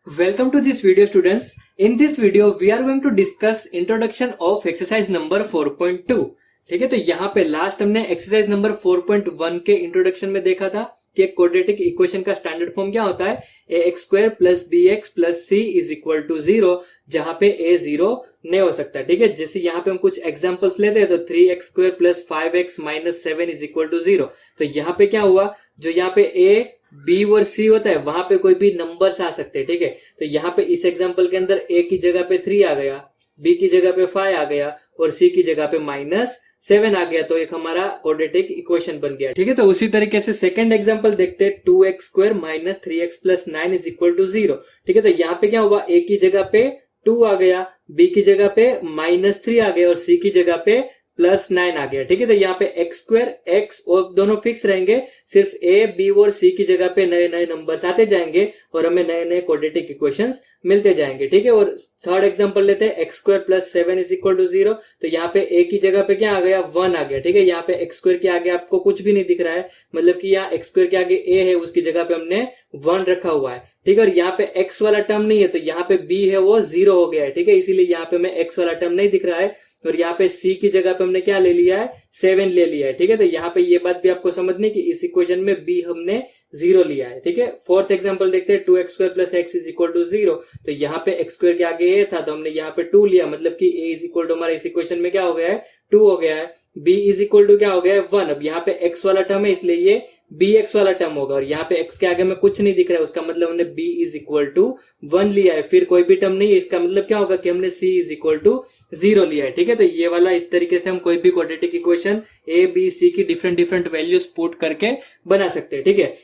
Welcome to this video, students. In this video we are going to discuss introduction of exercise number 4.2. ठीक है, तो यहाँ पे last हमने एक्सरसाइज नंबर 4.1 के इंट्रोडक्शन में देखा था कि एक क्वाड्रेटिक इक्वेशन का स्टैंडर्ड फॉर्म क्या होता है, ax² plus bx plus c is equal to 0, जहां पे a 0 नहीं हो सकता। ठीक है, जैसे यहाँ पे हम कुछ एग्जांपल्स लेते हैं तो 3x² plus 5x minus 7 is equal to 0। तो यहाँ पे क्या हुआ, जो यहाँ पे a b और c होता है वहां पे कोई भी नंबर्स आ सकते हैं। ठीक है, तो यहाँ पे इस एग्जांपल के अंदर a की जगह पे 3 आ गया, b की जगह पे 5 आ गया और c की जगह पे -7 आ गया, तो एक हमारा क्वाड्रेटिक इक्वेशन बन गया। ठीक है, तो उसी तरीके से सेकंड एग्जांपल देखते हैं, 2x² minus 3x plus 9 is equal to 0। ठीक है, तो यहाँ पे क्या हुआ, a की जगह पे 2 आ गया, b की जगह पे -3 आ गया और c की जगह पे +9 आ गया। ठीक है, तो यहाँ पे x² x और दोनों फिक्स रहेंगे, सिर्फ a b और c की जगह पे नए नए नंबर्स आते जाएंगे और हमें नए नए क्वाड्रेटिक इक्वेशंस मिलते जाएंगे। ठीक है, और थर्ड एग्जांपल लेते हैं, x² plus 7 is equal to 0। तो यहाँ पे a की जगह पे क्या आ गया, 1 आ गया। ठीक है, यहाँ पे x² के आगे आपको कुछ भी नहीं दिख रहा है, मतलब कि यहाँ x² के आगे a है, उसकी जगह पे हमने 1 रखा हुआ है। ठीक है, और यहाँ पे x वाला टर्म नहीं है, तो यहाँ पे b है वो 0 हो गया है। ठीक है, इसीलिए यहाँ पे हमें x वाला टर्म नहीं दिख रहा है और यहाँ पे c की जगह पे हमने क्या ले लिया है, 7 ले लिया है। ठीक है, तो यहाँ पे ये बात भी आपको समझनी कि इस इक्वेशन में b हमने 0 लिया है। ठीक है, फोर्थ एग्जांपल देखते हैं, 2x² plus x is equal to 0। तो यहाँ पे x² के आगे a था तो हमने यहाँ पे 2 लिया, मतलब कि a इज इक्वल टू हमारा इस इक्वेशन में क्या हो गया है, 2 हो गया है। b इज इक्वल टू क्या हो गया है, 1। अब यहाँ पे x वाला टर्म है इसलिए ये bx वाला टर्म होगा और यहाँ पे x के आगे में कुछ नहीं दिख रहा है, उसका मतलब हमने b इज इक्वल टू 1 लिया है, फिर कोई भी टर्म नहीं है, इसका मतलब क्या होगा कि हमने c इज इक्वल टू 0 लिया है। ठीक है, तो ये वाला इस तरीके से हम कोई भी quadratic equation a b c की डिफरेंट वैल्यूज पुट करके बना सकते हैं। ठीक है,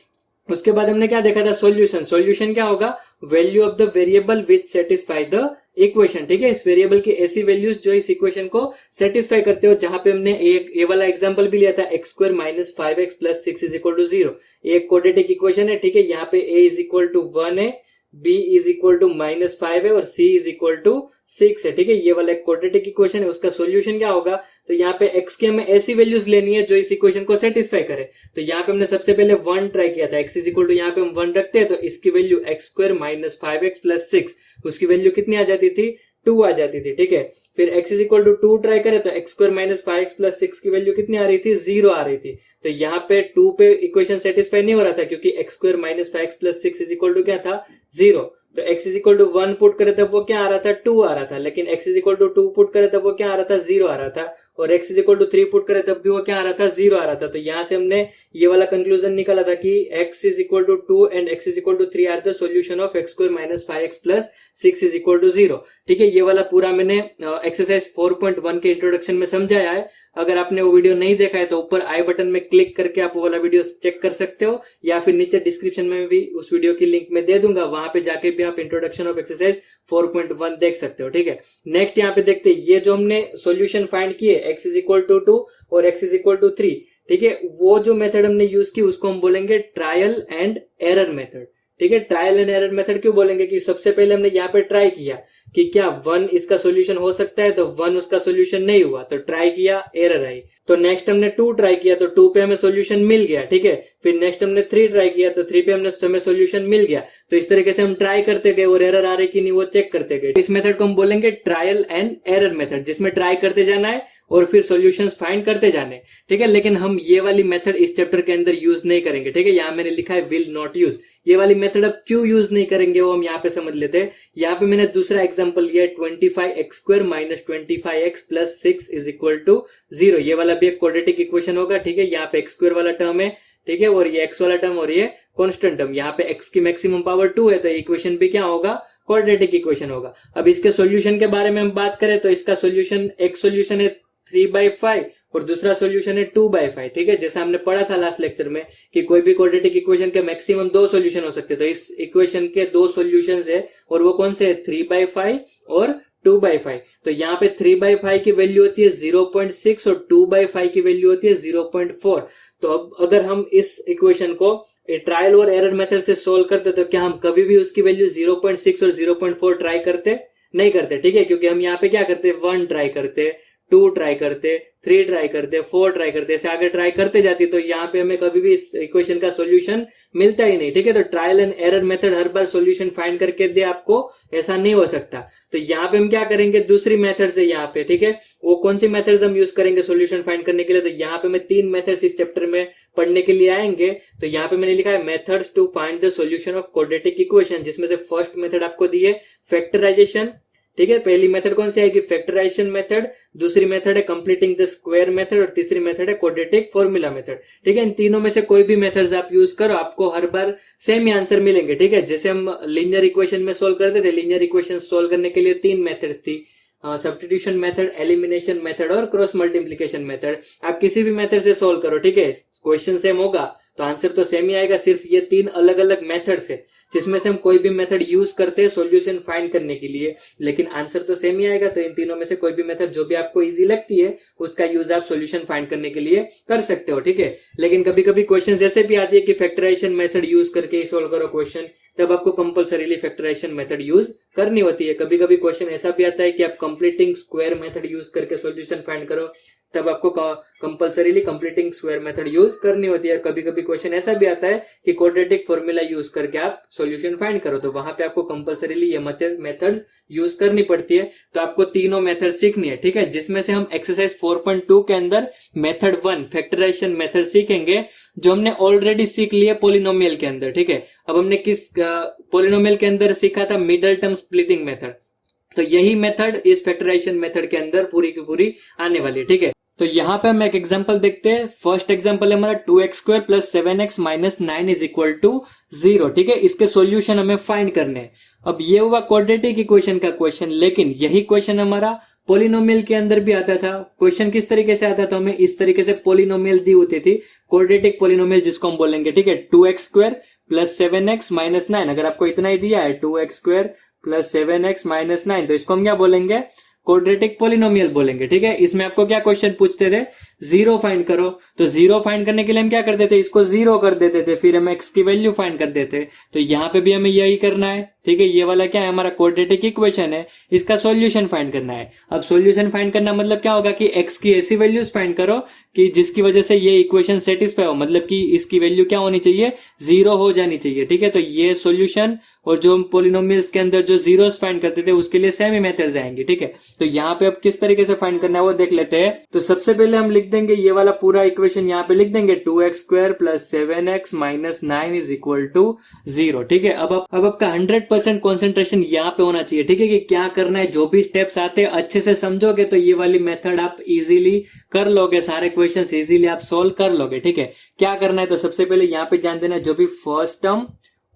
उसके बाद हमने क्या देखा था, सॉल्यूशन क्या होगा, value of the variable which satisfy the equation. ठीक है, इस वेरिएबल की ऐसी वैल्यूज जो इस इक्वेशन को सेटिस्फाई करते हो, जहां पे हमने ये वाला एग्जांपल भी लिया था, x² minus 5x plus 6 is equal to 0। एक क्वाड्रेटिक इक्वेशन है। ठीक है, यहाँ पे a इज इक्वल टू 1 है, b इज इक्वल टू -5 है और c इज इक्वल टू 6 है। ठीक है, ये वाला एक क्वाड्रेटिक इक्वेशन है, उसका सॉल्यूशन क्या होगा, तो यहाँ पे x के हमें ऐसी वैल्यूज लेनी है जो इस इक्वेशन को सेटिस्फाई करे। तो यहाँ पे हमने सबसे पहले 1 ट्राई किया था, x इज इक्वल टू यहाँ पे हम 1 रखते हैं तो इसकी value x² minus 5x plus 6, उसकी वैल्यू कितनी आ जाती थी, 2 आ जाती थी। ठीक है, फिर x is equal to 2 try करें तो x² माइनस 5x प्लस 6 की वैल्यू कितनी आ रही थी, 0 आ रही थी। तो यहाँ पे 2 पे इक्वेशन सेटिस्फाई नहीं हो रहा था क्योंकि x² minus 5x plus 6 is equal to क्या था, 0। तो x is equal to 1 put करे तब वो क्या आ रहा था, 2 आ रहा था, लेकिन x is equal to 2 put करे तब वो क्या आ रहा था, 0 आ रहा था, और x is equal to 3 put करे तब भी वो क्या आ रहा था, 0 आ रहा था। तो यहाँ से हमने ये वाला कंक्लूजन निकाला था कि x is equal to 2 and x is equal to 3 are the solution of x² minus 5x plus 6 is equal to 0। ठीक है, ये वाला पूरा मैंने एक्सरसाइज 4.1 के इंट्रोडक्शन में समझाया है। अगर आपने वो वीडियो नहीं देखा है तो ऊपर आई बटन में क्लिक करके आप वो वाला वीडियो चेक कर सकते हो, या फिर नीचे डिस्क्रिप्शन में भी उस वीडियो की लिंक में दे दूंगा, वहां पे जाके भी आप इंट्रोडक्शन ऑफ एक्सरसाइज 4.1 देख सकते हो। ठीक है, नेक्स्ट यहाँ पे देखते हैं, ये जो हमने सॉल्यूशन फाइंड किए x इज इक्वल टू 2 और x इज इक्वल टू 3। ठीक है, वो जो मेथड हमने यूज की उसको हम बोलेंगे ट्रायल एंड एरर मेथड। ठीक है, ट्रायल एंड एरर मेथड क्यों बोलेंगे कि सबसे पहले हमने यहाँ पे ट्राई किया कि क्या 1 इसका सॉल्यूशन हो सकता है, तो 1 उसका सॉल्यूशन नहीं हुआ तो ट्राई किया, एरर आई। तो नेक्स्ट हमने 2 ट्राई किया तो 2 पे हमें सॉल्यूशन मिल गया। ठीक है, फिर नेक्स्ट हमने 3 ट्राई किया तो 3 पे हमें सॉल्यूशन मिल गया। तो इस तरीके से हम ट्राई करते गए और एरर आ रही कि नहीं वो चेक करते गए। इस मेथड को हम बोलेंगे ट्रायल एंड एरर मेथड, जिसमें ट्राई करते जाना है और फिर सॉल्यूशंस फाइंड करते जाने। ठीक है, लेकिन हम ये वाली मेथड इस चैप्टर के अंदर यूज नहीं करेंगे। ठीक है, यहाँ मैंने लिखा है विल नॉट यूज। ये वाली मेथड अब क्यों यूज नहीं करेंगे वो हम यहाँ पे समझ लेते हैं। यहाँ पे मैंने दूसरा एग्जांपल लिया है, 25x² minus 25x plus 6 is equal to 0। ये वाला भी एक क्वाड्रेटिक इक्वेशन होगा। ठीक है, यहाँ पे x² वाला टर्म है, ठीक है, और ये x वाला टर्म और ये कांस्टेंट टर्म। यहाँ पे x की मैक्सिमम पावर 2 है तो इक्वेशन भी क्या होगा, क्वाड्रेटिक इक्वेशन होगा। अब इसके सॉल्यूशन के बारे में हम बात करें तो इसका सॉल्यूशन, एक सॉल्यूशन है 3/5 और दूसरा सॉल्यूशन है 2/5। ठीक है, जैसा हमने पढ़ा था लास्ट लेक्चर में कि कोई भी क्वाड्रेटिक इक्वेशन के मैक्सिमम 2 सॉल्यूशन हो सकते हैं, तो इस इक्वेशन के 2 सॉल्यूशंस है और वो कौन से है, 3/5 और 2/5। तो यहाँ पे 3/5 की वैल्यू होती है 0.6 और 2/5 की वैल्यू होती है 0.4। तो अब अगर हम इस इक्वेशन को ट्रायल और एरर मेथड से सोल्व करते तो क्या हम कभी भी उसकी वैल्यू 0.6 और 0.4 ट्राई करते, नहीं करते। ठीक है, क्योंकि हम यहाँ पे क्या करते हैं, 1 ट्राई करते, 2 ट्राई करते, 3 ट्राई करते, 4 ट्राई करते, ऐसे आगे ट्राई करते जाती तो यहाँ पे हमें कभी भी इस इक्वेशन का सोल्यूशन मिलता ही नहीं। ठीक है, तो trial and error method her bar solution find करके दे आपको, ऐसा नहीं हो सकता। तो यहाँ पे हम क्या करेंगे, दूसरी मेथड से यहाँ पे, ठीक है, वो कौन सी मेथड्स हम यूज करेंगे सोल्यूशन फाइंड करने के लिए, तो यहाँ पे मैं 3 मेथड्स इस चैप्टर में पढ़ने के लिए आएंगे। तो यहाँ पे मैंने लिखा है methods to find the solution of quadratic equation, जिसमें से फर्स्ट मेथड आपको दी है फैक्टराइजेशन। ठीक है, पहली मेथड कौन सी आएगी, फैक्टराइजेशन मेथड, दूसरी मेथड है कंप्लीटिंग द स्क्वायर मेथड और तीसरी मेथड है क्वाड्रेटिक फॉर्मूला मेथड। ठीक है, इन तीनों में से कोई भी मेथड्स आप यूज करो, आपको हर बार सेम ही आंसर मिलेंगे। ठीक है, जैसे हम लीनियर इक्वेशन में सोल्व करते थे, लीनियर इक्वेशन सोल्व करने के लिए 3 मेथड्स थी, सब्स्टिट्यूशन मेथड, एलिमिनेशन मेथड और क्रॉस मल्टीप्लिकेशन मेथड। आप किसी भी मेथड से सोल्व करो, ठीक है, क्वेश्चन सेम होगा तो आंसर तो सेम ही आएगा। सिर्फ ये 3 अलग अलग मेथड्स है जिसमें से हम कोई भी मेथड यूज करते हैं सॉल्यूशन फाइंड करने के लिए, लेकिन आंसर तो सेम ही आएगा। तो इन तीनों में से कोई भी मेथड जो भी आपको इजी लगती है उसका यूज आप सॉल्यूशन फाइंड करने के लिए कर सकते हो। ठीक है, लेकिन कभी कभी क्वेश्चन ऐसे भी आती है कि फैक्टराइजेशन मेथड यूज करके ही सोल्व करो क्वेश्चन, तब आपको कंपल्सरीली फैक्टराइजेशन मेथड यूज करनी होती है। कभी कभी क्वेश्चन ऐसा भी आता है कि आप कंप्लीटिंग स्क्वायर मेथड यूज करके सॉल्यूशन फाइंड करो, तब आपको compulsorily completing square method use करनी होती है। कभी कभी क्वेश्चन ऐसा भी आता है कि क्वाड्रेटिक फॉर्मूला यूज करके आप सॉल्यूशन फाइंड करो, तो वहां पे आपको कंपल्सरीली ये मेथड्स यूज करनी पड़ती है। तो आपको तीनों मेथड सीखनी है। ठीक है, जिसमें से हम एक्सरसाइज 4.2 के अंदर मेथड 1 फैक्टराइजेशन मेथड सीखेंगे, जो हमने ऑलरेडी सीख लिया पोलिनोमियल के अंदर। ठीक है, अब हमने किस पोलिनोमियल के अंदर सीखा था, मिडल टर्म स्प्लिटिंग मेथड, तो यही मेथड इस फैक्टराइजेशन मेथड के अंदर पूरी की पूरी आने वाली है। ठीक है, तो यहाँ पे हम एक एग्जांपल देखते हैं। फर्स्ट एग्जांपल है हमारा 2x² + 7x - 9 = 0। ठीक है, इसके सॉल्यूशन हमें फाइंड करने हैं। अब ये हुआ क्वाड्रेटिक इक्वेशन का क्वेश्चन, लेकिन यही क्वेश्चन हमारा पोलिनोमियल के अंदर भी आता था। क्वेश्चन किस तरीके से आता था, हमें इस तरीके से पोलिनोमियल दी होती थी, क्वाड्रेटिक पोलिनोमियल जिसको हम बोलेंगे। ठीक है, 2x² + 7x - 9, अगर आपको इतना ही दिया है 2x² + 7x - 9, तो इसको हम क्या बोलेंगे, क्वाड्रेटिक पोलिनोमियल बोलेंगे। ठीक है, इसमें आपको क्या क्वेश्चन पूछते थे, 0 फाइंड करो, तो 0 फाइंड करने के लिए हम क्या करते थे, इसको 0 कर देते थे, फिर हम x की वैल्यू फाइंड कर देते। तो यहाँ पे भी हमें यही करना है। ठीक है, ये वाला क्या है, हमारा क्वाड्रेटिक इक्वेशन है, इसका सॉल्यूशन फाइंड करना है। अब सॉल्यूशन फाइंड करना मतलब क्या होगा कि x की ऐसी वैल्यूज फाइंड करो कि जिसकी वजह से ये इक्वेशन सेटिस्फाई हो, मतलब कि इसकी वैल्यू क्या होनी चाहिए, 0 हो जानी चाहिए। ठीक है, तो ये सॉल्यूशन और जो हम पोलिनोमियल्स के अंदर जो जीरोस फाइंड करते थे उसके लिए सेम ही मेथड्स आएंगे। ठीक है, तो यहाँ पे अब किस तरीके से फाइंड करना है वो देख लेते हैं। तो सबसे पहले हम लिख देंगे ये वाला पूरा इक्वेशन, यहाँ पे लिख देंगे 2x² + 7x - 9 = 0। ठीक है, अब आपका 100% कॉन्सेंट्रेशन यहाँ पे होना चाहिए। ठीक है, कि क्या करना है, जो भी स्टेप्स आते हैं अच्छे से समझोगे तो ये वाली मेथड आप इजीली कर लोगे, सारे क्वेश्चन इजीली आप सोल्व कर लोगे। ठीक है, क्या करना है, तो सबसे पहले यहाँ पे ध्यान देना, जो भी फर्स्ट टर्म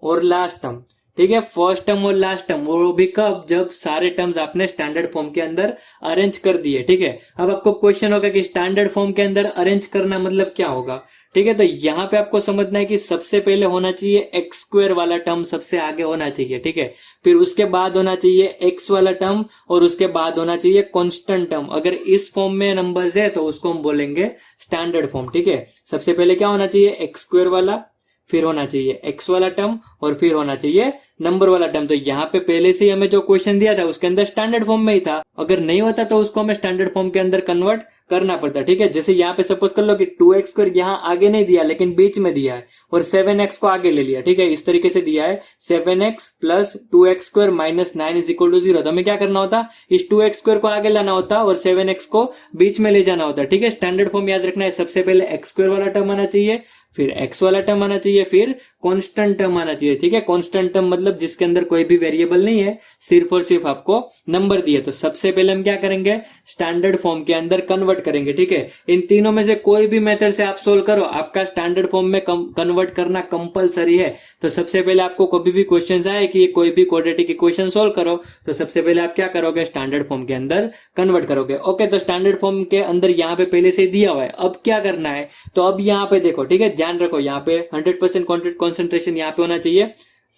और लास्ट टर्म, ठीक है, फर्स्ट टर्म और लास्ट टर्म, वो भी कब, जब सारे टर्म्स आपने स्टैंडर्ड फॉर्म के अंदर अरेंज कर दिए। ठीक है, अब आपको क्वेश्चन होगा कि स्टैंडर्ड फॉर्म के अंदर अरेंज करना मतलब क्या होगा। ठीक है, तो यहाँ पे आपको समझना है कि सबसे पहले होना चाहिए x² वाला टर्म सबसे आगे होना चाहिए। ठीक है, फिर उसके बाद होना चाहिए x वाला टर्म और उसके बाद होना चाहिए कांस्टेंट टर्म। अगर इस फॉर्म में नंबर्स है तो उसको हम बोलेंगे स्टैंडर्ड फॉर्म। ठीक है, सबसे पहले क्या होना चाहिए, x² वाला, फिर होना चाहिए x वाला टर्म और फिर होना चाहिए नंबर वाला टर्म। तो यहाँ पे पहले से ही हमें जो क्वेश्चन दिया था उसके अंदर स्टैंडर्ड फॉर्म में ही था, अगर नहीं होता तो उसको हमें स्टैंडर्ड फॉर्म के अंदर कन्वर्ट करना पड़ता। ठीक है, जैसे यहाँ पे सपोज कर लो कि 2x² यहाँ आगे नहीं दिया लेकिन बीच में दिया है और 7x को आगे ले लिया। ठीक है, इस तरीके से दिया है 7x + 2x² - 9 = 0। तो हमें क्या करना होता, इस 2x² को आगे लाना होता और 7x को बीच में ले जाना होता। ठीक है, स्टैंडर्ड फॉर्म याद रखना है, सबसे पहले x² वाला टर्म आना चाहिए, फिर x वाला टर्म आना चाहिए, फिर कांस्टेंट टर्म आना चाहिए। ठीक है, कांस्टेंट टर्म मतलब जिसके अंदर कोई भी वेरिएबल नहीं है, सिर्फ और सिर्फ आपको नंबर दिए। तो सबसे पहले हम क्या करेंगे, स्टैंडर्ड फॉर्म के अंदर कन्वर्ट करेंगे। ठीक है, इन तीनों में से कोई भी मेथड से आप सोल्व करो, आपका स्टैंडर्ड फॉर्म में कन्वर्ट करना कंपलसरी है। तो सबसे पहले आपको कभी भी क्वेश्चन आए कि कोई भी क्वाड्रेटिक इक्वेशन सोल्व करो, तो सबसे पहले आप क्या करोगे, स्टैंडर्ड फॉर्म के अंदर कन्वर्ट करोगे। ओके, तो स्टैंडर्ड फॉर्म के अंदर यहाँ पे पहले से दिया हुआ है, अब क्या करना है, तो अब यहाँ पे देखो। ठीक है, ध्यान रखो, यहाँ पे 100% कॉन्सेंट्रेशन यहाँ पे होना चाहिए।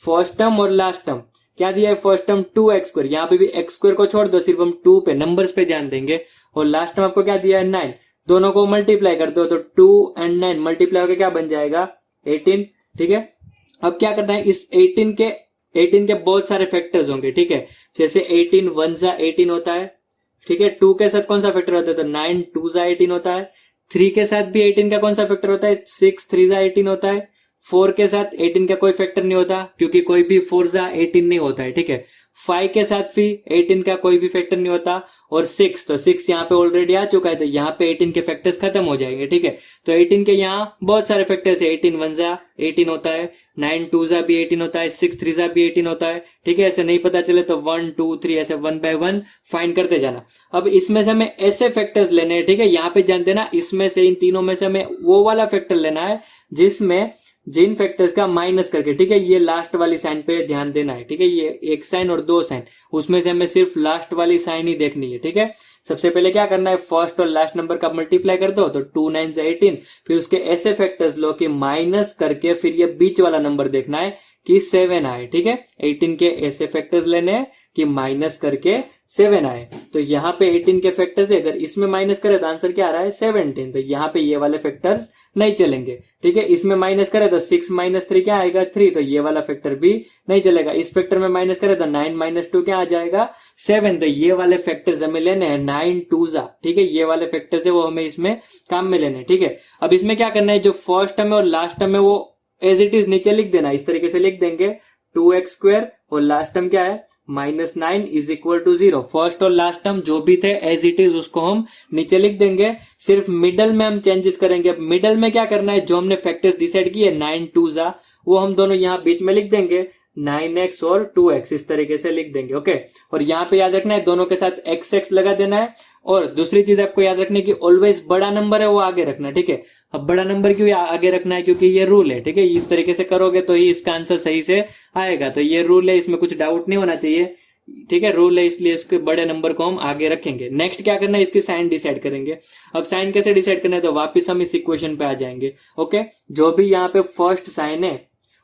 फर्स्ट टर्म और लास्ट टर्म क्या दिया है, फर्स्ट टर्म 2x², यहाँ पे भी x² को छोड़ दो, सिर्फ हम 2 पे नंबर्स पे ध्यान देंगे। और लास्ट टर्म आपको क्या दिया है, 9, दोनों को मल्टीप्लाई कर दो तो 2 और 9 मल्टीप्लाई होकर क्या बन जाएगा, 18। ठीक है, अब क्या करना है, इस 18 के बहुत सारे फैक्टर्स होंगे। ठीक है, जैसे 18 1 × 18 होता है, ठीक है, 2 के साथ कौन सा फैक्टर होता है, तो 9 2 जा 18 होता है। 3 के साथ भी 18 का कौन सा फैक्टर होता है, 6 3 जा 18 होता है। 4 के साथ 18 का कोई फैक्टर नहीं होता क्योंकि कोई भी 4 जा 18 नहीं होता है, ठीक है। 5 के साथ भी 18 का कोई भी फैक्टर नहीं होता। और 6, तो 6 यहाँ पे ऑलरेडी आ चुका है, तो यहाँ पे 18 के फैक्टर्स खत्म हो जाएंगे, ठीक है। तो 18 के यहाँ बहुत सारे फैक्टर्स है, 18 1 जा 18 होता है, 9 2 जा भी 18 होता है, 6 3 जा भी 18 होता है, ठीक है। ऐसे नहीं पता चले तो 1 2 3 ऐसे 1 बाय 1 फाइंड करते जाना। अब इसमें से हमें ऐसे फैक्टर्स लेने हैं, ठीक है। यहाँ पे ध्यान देना, इसमें से इन तीनों में से हमें वो वाला फैक्टर लेना है जिसमें जिन फैक्टर्स का माइनस करके, ठीक है, ये लास्ट वाली साइन पे ध्यान देना है, ठीक है। ये एक साइन और दो साइन, उसमें से हमें सिर्फ लास्ट वाली साइन ही देखनी है, ठीक है। सबसे पहले क्या करना है, फर्स्ट और लास्ट नंबर का मल्टीप्लाई कर दो, तो 2 9 18। फिर उसके ऐसे फैक्टर्स लो कि माइनस करके फिर ये बीच वाला नंबर देखना है कि 7 आए, ठीक है। 18 के ऐसे फैक्टर्स लेने हैं कि माइनस करके 7 आए। तो यहाँ पे 18 के फैक्टर्स है, अगर इसमें माइनस करे तो आंसर क्या आ रहा है, 17। तो यहाँ पे ये वाले फैक्टर्स नहीं चलेंगे, ठीक है। इसमें माइनस करे तो 6 - 3 क्या आएगा, 3। तो ये वाला फैक्टर भी नहीं चलेगा। इस फैक्टर में माइनस करे तो 9 - 2 क्या आ जाएगा, 7। तो ये वाले फैक्टर्स हमें लेने हैं 9 2 जा, ठीक है। ये वाले फैक्टर्स है वो हमें इसमें काम में लेने हैं, ठीक है। अब इसमें क्या करना है, जो फर्स्ट टर्म है और लास्ट टर्म है वो एज इट इज नीचे लिख देना, इस तरीके से लिख देंगे 2x² और लास्ट टर्म क्या है -9 = 0। फर्स्ट और लास्ट टर्म जो भी थे एज इट इज उसको हम नीचे लिख देंगे, सिर्फ मिडल में हम चेंजेस करेंगे। मिडल में क्या करना है, जो हमने फैक्टर्स डिसाइड किए 9 2 जा वो हम दोनों यहाँ बीच में लिख देंगे, 9x और 2x इस तरीके से लिख देंगे, ओके। और यहाँ पे याद रखना है दोनों के साथ x लगा देना है। और दूसरी चीज आपको याद रखनी है कि ऑलवेज बड़ा नंबर है वो आगे रखना, ठीक है। अब बड़ा नंबर क्यों आगे रखना है, क्योंकि ये रूल है, ठीक है। इस तरीके से करोगे तो ही इसका आंसर सही से आएगा। तो ये रूल है, इसमें कुछ डाउट नहीं होना चाहिए, ठीक है। रूल है इसलिए इसके बड़े नंबर को हम आगे रखेंगे। नेक्स्ट क्या करना है, इसकी साइन डिसाइड करेंगे। अब साइन कैसे डिसाइड करना है, तो वापिस हम इस इक्वेशन पे आ जाएंगे, ओके। जो भी यहाँ पे फर्स्ट साइन है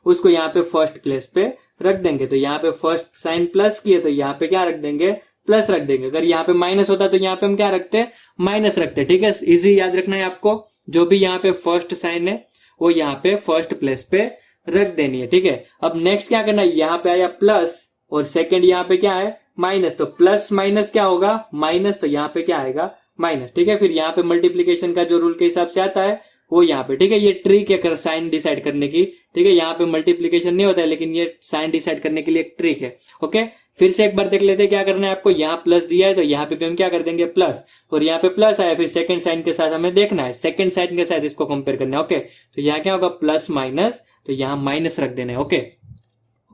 उसको यहाँ पे फर्स्ट प्लेस पे रख देंगे। तो यहाँ पे फर्स्ट साइन प्लस की है तो यहाँ पे क्या रख देंगे, प्लस रख देंगे। अगर यहाँ पे माइनस होता तो यहाँ पे हम क्या रखते, माइनस रखते, ठीक है। इजी याद रखना है आपको, जो भी यहाँ पे फर्स्ट साइन है वो यहाँ पे फर्स्ट प्लेस पे रख देनी है, ठीक है। अब नेक्स्ट क्या करना है, यहाँ पे आया प्लस और सेकंड यहाँ पे क्या है माइनस, तो प्लस माइनस क्या होगा, माइनस। तो यहाँ पे क्या आएगा, माइनस, ठीक है। फिर यहाँ पे मल्टीप्लीकेशन का जो रूल के हिसाब से आता है वो यहाँ पे, ठीक है। ये ट्रिक है साइन डिसाइड करने की, ठीक है। यहाँ पे मल्टीप्लीकेशन नहीं होता है लेकिन ये साइन डिसाइड करने के लिए एक ट्रिक है, ओके। फिर से एक बार देख लेते हैं क्या करना है आपको। यहाँ प्लस दिया है तो यहाँ पे भी हम क्या कर देंगे, प्लस। और यहाँ पे प्लस आया, फिर सेकंड साइन के साथ हमें देखना है, सेकंड साइन के साथ इसको कंपेयर करना है, ओके। तो यहाँ क्या होगा, प्लस माइनस, तो यहाँ माइनस रख देना है, ओके।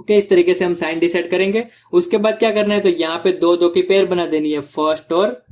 ओके, इस तरीके से हम साइन डिसाइड करेंगे। उसके बाद क्या करना है, तो यहाँ पे 2 2 की पेयर बना देनी है, फर्स्ट और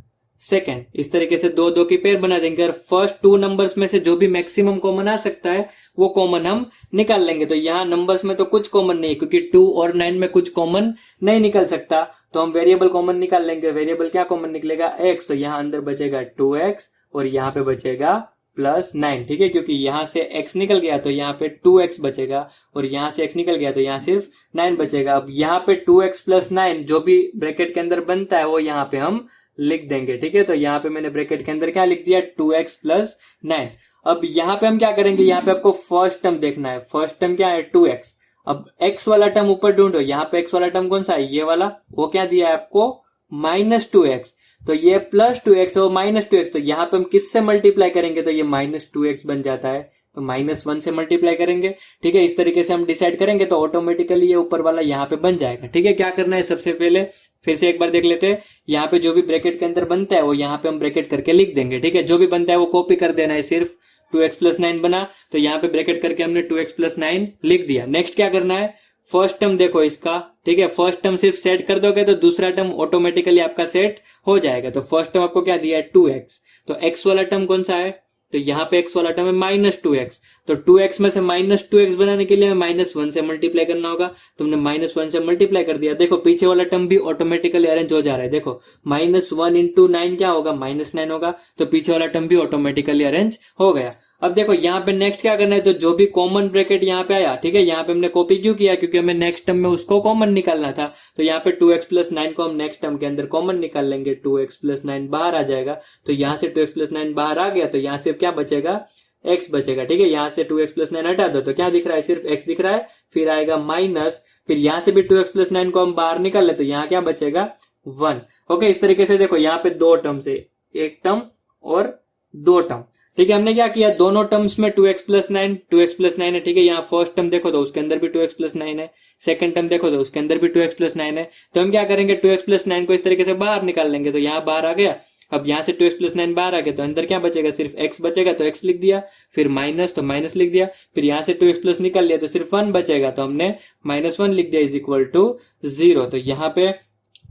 सेकेंड। इस तरीके से 2 2 की पेयर बना देंगे और फर्स्ट 2 नंबर्स में से जो भी मैक्सिमम कॉमन आ सकता है वो कॉमन हम निकाल लेंगे। तो यहाँ नंबर्स में तो कुछ कॉमन नहीं, क्योंकि 2 और 9 में कुछ कॉमन नहीं निकल सकता, तो हम वेरिएबल कॉमन निकाल लेंगे। वेरिएबल क्या कॉमन निकलेगा, x। तो यहाँ अंदर बचेगा 2x और यहाँ पे बचेगा +9, ठीक है। क्योंकि यहाँ से x निकल गया तो यहाँ पे 2x बचेगा और यहाँ से x निकल गया तो यहाँ सिर्फ 9 बचेगा। अब यहाँ पे 2x + 9 जो भी ब्रैकेट के अंदर बनता है वो यहाँ पे हम लिख देंगे, ठीक है। तो यहाँ पे मैंने ब्रैकेट के अंदर क्या लिख दिया, 2x + 9। अब यहाँ पे हम क्या करेंगे, यहाँ पे आपको फर्स्ट टर्म देखना है। फर्स्ट टर्म क्या है, 2x। अब x वाला टर्म ऊपर ढूंढो, यहाँ पे x वाला टर्म कौन सा है, ये वाला। वो क्या दिया है आपको, -2x। तो ये +2x और -2x, तो यहाँ पे हम किससे मल्टीप्लाई करेंगे, तो ये -2x बन जाता है, तो -1 से मल्टीप्लाई करेंगे, ठीक है। इस तरीके से हम डिसाइड करेंगे तो ऑटोमेटिकली ये ऊपर वाला यहाँ पे बन जाएगा, ठीक है। क्या करना है, सबसे पहले फिर से एक बार देख लेते हैं। यहाँ पे जो भी ब्रैकेट के अंदर बनता है वो यहाँ पे हम ब्रैकेट करके लिख देंगे, ठीक है। जो भी बनता है वो कॉपी कर देना है, सिर्फ 2x + 9 बना तो यहाँ पे ब्रैकेट करके हमने 2x + 9 लिख दिया। नेक्स्ट क्या करना है, फर्स्ट टर्म देखो इसका, ठीक है। फर्स्ट टर्म सिर्फ सेट कर दोगे तो दूसरा टर्म ऑटोमेटिकली आपका सेट हो जाएगा। तो फर्स्ट टर्म आपको क्या दिया है, 2x। तो x वाला टर्म कौन सा है, तो यहाँ पे x वाला टर्म है -2x। तो 2x में से -2x बनाने के लिए हमें -1 से मल्टीप्लाई करना होगा। तो हमने -1 से मल्टीप्लाई कर दिया। देखो पीछे वाला टर्म भी ऑटोमेटिकली अरेंज हो जा रहा है। देखो -1 × 9 क्या होगा, -9 होगा। तो पीछे वाला टर्म भी ऑटोमेटिकली अरेंज हो गया। अब देखो यहाँ पे नेक्स्ट क्या करना है, तो जो भी कॉमन ब्रैकेट यहाँ पे आया, ठीक है। यहाँ पे हमने कॉपी क्यों किया, क्योंकि हमें नेक्स्ट टर्म में उसको कॉमन निकालना था। तो यहाँ पे 2x + 9 को हम नेक्स्ट टर्म के अंदर कॉमन निकाल लेंगे, 2x + 9 बाहर आ जाएगा। तो यहाँ से 2x + 9 बाहर आ गया तो यहाँ से क्या बचेगा, x बचेगा, ठीक है। यहाँ से 2x + 9 हटा दो तो क्या दिख रहा है, सिर्फ x दिख रहा है। फिर आएगा माइनस, फिर यहाँ से भी 2x + 9 को हम बाहर निकाल ले तो यहाँ क्या बचेगा, 1। ओके, इस तरीके से देखो यहाँ पे दो टर्म्स है, एक टर्म और दो टर्म। ठीक है, हमने क्या किया, दोनों टर्म्स में 2x प्लस 9 2x प्लस 9 है। ठीक है, यहाँ फर्स्ट टर्म देखो तो उसके अंदर भी 2x प्लस 9 है, सेकंड टर्म देखो तो उसके अंदर भी 2x प्लस 9 है। तो हम क्या करेंगे, 2x प्लस 9 को इस तरीके से बाहर निकाल लेंगे, तो यहाँ बाहर आ गया। अब यहाँ से 2x प्लस 9 बाहर आ गया तो अंदर क्या बचेगा, सिर्फ x बचेगा, तो x लिख दिया, फिर माइनस तो माइनस लिख दिया, फिर यहाँ से 2x प्लस निकल लिया तो सिर्फ 1 बचेगा, तो हमने -1 लिख दिया इज इक्वल टू 0। तो यहाँ पे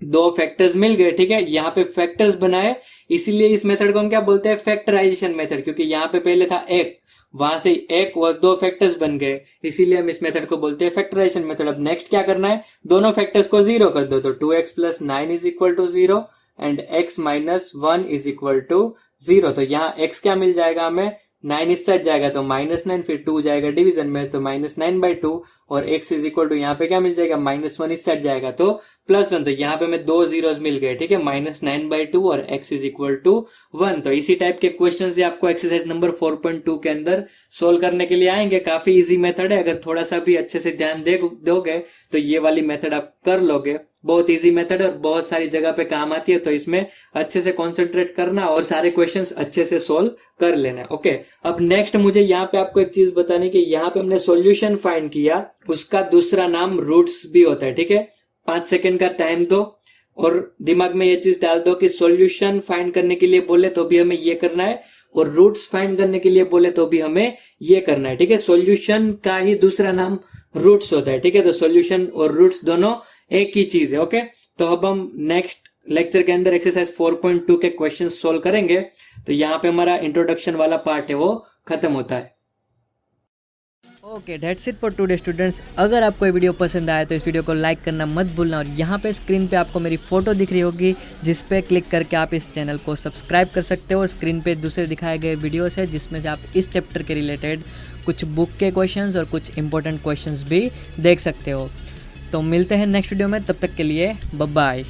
दो फैक्टर्स मिल गए। ठीक है, यहाँ पे फैक्टर्स बनाए, इसीलिए इस मेथड को हम क्या बोलते हैं, फैक्टराइजेशन मेथड, क्योंकि यहाँ पे पहले था एक, वहां से एक और दो फैक्टर्स बन गए, इसीलिए हम इस मेथड को बोलते हैं फैक्टराइजेशन मेथड। अब नेक्स्ट क्या करना है, दोनों फैक्टर्स को 0 कर दो, तो 2x plus 9 is equal to 0 and x minus 1 is equal to 0। तो यहाँ x क्या मिल जाएगा हमें, 9 इस साइड जाएगा तो -9, फिर 2 जाएगा डिवीजन में तो -9/2, और x इज इक्वल टू यहाँ पे क्या मिल जाएगा, -1 इस साइड जाएगा तो +1। तो यहाँ पे हमें दो जीरोस मिल गए। ठीक है, -9/2 और x इज इक्वल टू 1। तो इसी टाइप के क्वेश्चन से आपको एक्सरसाइज नंबर 4.2 के अंदर सोल्व करने के लिए आएंगे। काफी इजी मेथड है, अगर थोड़ा सा भी अच्छे से ध्यान दोगे तो ये वाली मेथड आप कर लोगे। बहुत इजी मेथड है और बहुत सारी जगह पे काम आती है, तो इसमें अच्छे से कॉन्सेंट्रेट करना और सारे क्वेश्चंस अच्छे से सोल्व कर लेना। ओके, अब नेक्स्ट मुझे यहाँ पे आपको एक चीज बतानी कि यहाँ पे हमने सॉल्यूशन फाइंड किया, उसका दूसरा नाम रूट्स भी होता है। ठीक है, 5 सेकंड का टाइम दो और दिमाग में ये चीज डाल दो कि सॉल्यूशन फाइंड करने के लिए बोले तो भी हमें ये करना है और रूट्स फाइंड करने के लिए बोले तो भी हमें ये करना है। ठीक है, सॉल्यूशन का ही दूसरा नाम रूट्स होता है। ठीक है, तो सॉल्यूशन और रूट्स दोनों एक ही चीज है। ओके, तो अब हम नेक्स्ट लेक्चर के अंदर एक्सरसाइज 4.2 के क्वेश्चन सोल्व करेंगे। तो यहाँ पे हमारा इंट्रोडक्शन वाला पार्ट है वो खत्म होता है। Okay, that's it for today students. अगर आपको ये वीडियो पसंद आया तो इस वीडियो को लाइक करना मत भूलना, और यहाँ पे स्क्रीन पे आपको मेरी फोटो दिख रही होगी जिस पे क्लिक करके आप इस चैनल को सब्सक्राइब कर सकते हो। और स्क्रीन पे दूसरे दिखाए गए वीडियोस है जिसमें से आप इस चैप्टर के रिलेटेड कुछ बुक के क्वेश्चंस और कुछ इंपॉर्टेंट क्वेश्चंस भी देख सकते हो। तो मिलते हैं नेक्स्ट वीडियो में, तब तक के लिए बाय बाय।